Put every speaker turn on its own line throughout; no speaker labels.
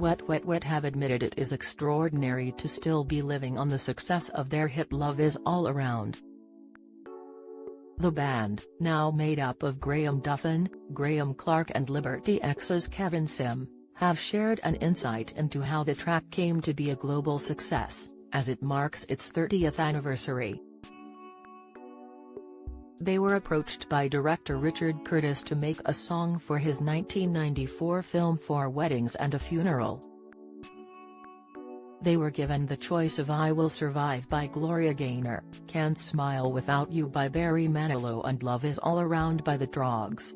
Wet Wet Wet have admitted it is extraordinary to still be living on the success of their hit Love Is All Around. The band, now made up of Graham Duffin, Graham Clark and Liberty X's Kevin Sim, have shared an insight into how the track came to be a global success, as it marks its 30th anniversary. They were approached by director Richard Curtis to make a song for his 1994 film Four Weddings and a Funeral. They were given the choice of I Will Survive by Gloria Gaynor, Can't Smile Without You by Barry Manilow and Love Is All Around by The Troggs.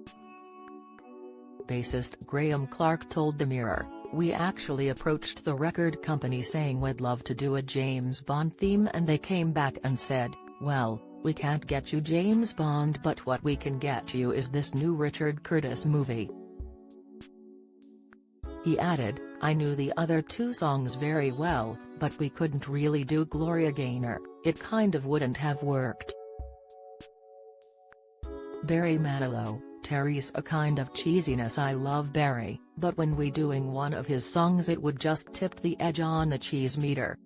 Bassist Graham Clark told The Mirror, "We actually approached the record company saying we'd love to do a James Bond theme and they came back and said, well, we can't get you James Bond but what we can get you is this new Richard Curtis movie." He added, "I knew the other two songs very well, but we couldn't really do Gloria Gaynor, it kind of wouldn't have worked." Barry Manilow, "Terry's a kind of cheesiness. I love Barry, but when we doing one of his songs it would just tip the edge on the cheese meter."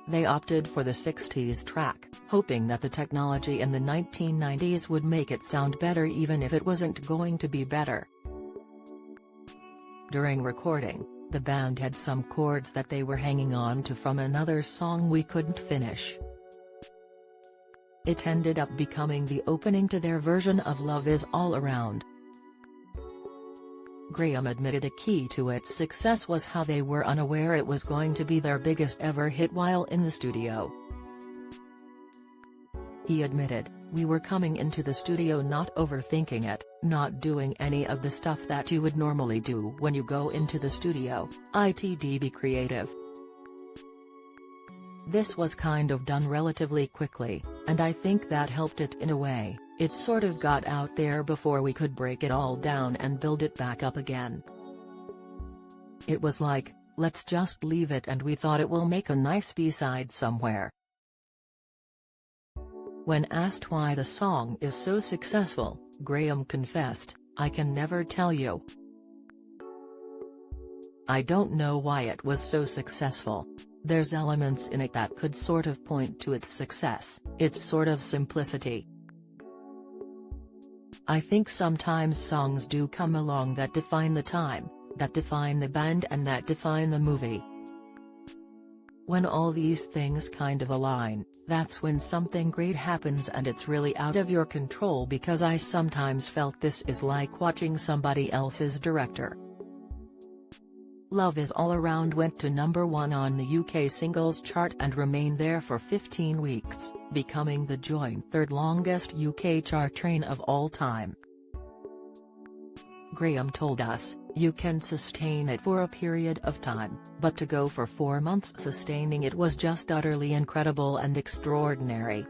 They opted for the 60s track, hoping that the technology in the 1990s would make it sound better even if it wasn't going to be better. During recording, the band had some chords that they were hanging on to from another song we couldn't finish. It ended up becoming the opening to their version of Love Is All Around. Graham admitted a key to its success was how they were unaware it was going to be their biggest ever hit while in the studio. He admitted, "We were coming into the studio not overthinking it, not doing any of the stuff that you would normally do when you go into the studio, it'd be creative. This was kind of done relatively quickly, and I think that helped it in a way. It sort of got out there before we could break it all down and build it back up again. It was like, let's just leave it and we thought it will make a nice B-side somewhere." When asked why the song is so successful, Graham confessed, "I can never tell you. I don't know why it was so successful. There's elements in it that could sort of point to its success, its sort of simplicity. I think sometimes songs do come along that define the time, that define the band and that define the movie. When all these things kind of align, that's when something great happens and it's really out of your control because I sometimes felt this is like watching somebody else's director." Love Is All Around went to number 1 on the UK singles chart and remained there for 15 weeks, becoming the joint third longest UK chart train of all time. Graham told us, "You can sustain it for a period of time, but to go for 4 months sustaining it was just utterly incredible and extraordinary.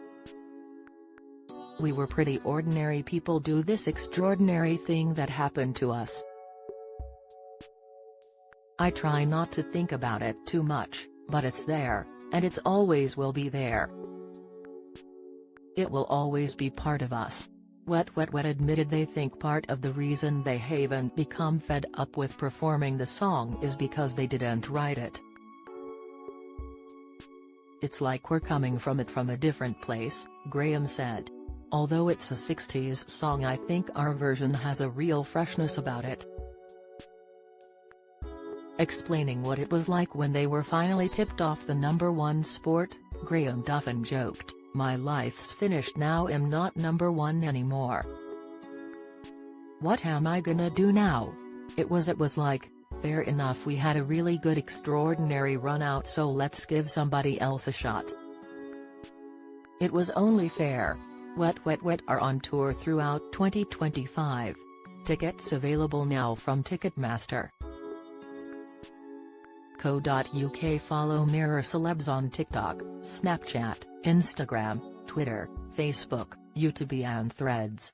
We were pretty ordinary people do this extraordinary thing that happened to us. I try not to think about it too much, but it's there, and it's always will be there. It will always be part of us." Wet Wet Wet admitted they think part of the reason they haven't become fed up with performing the song is because they didn't write it. "It's like we're coming from it from a different place," Graham said. "Although it's a 60s song I think our version has a real freshness about it." Explaining what it was like when they were finally tipped off the #1 spot, Graham Duffin joked, "My life's finished now, I'm not #1 anymore. What am I gonna do now? It was like, fair enough, we had a really good extraordinary run out, so let's give somebody else a shot. It was only fair." Wet Wet Wet are on tour throughout 2025. Tickets available now from Ticketmaster. .co.uk. Follow Mirror Celebs on TikTok, Snapchat, Instagram, Twitter, Facebook, YouTube and Threads.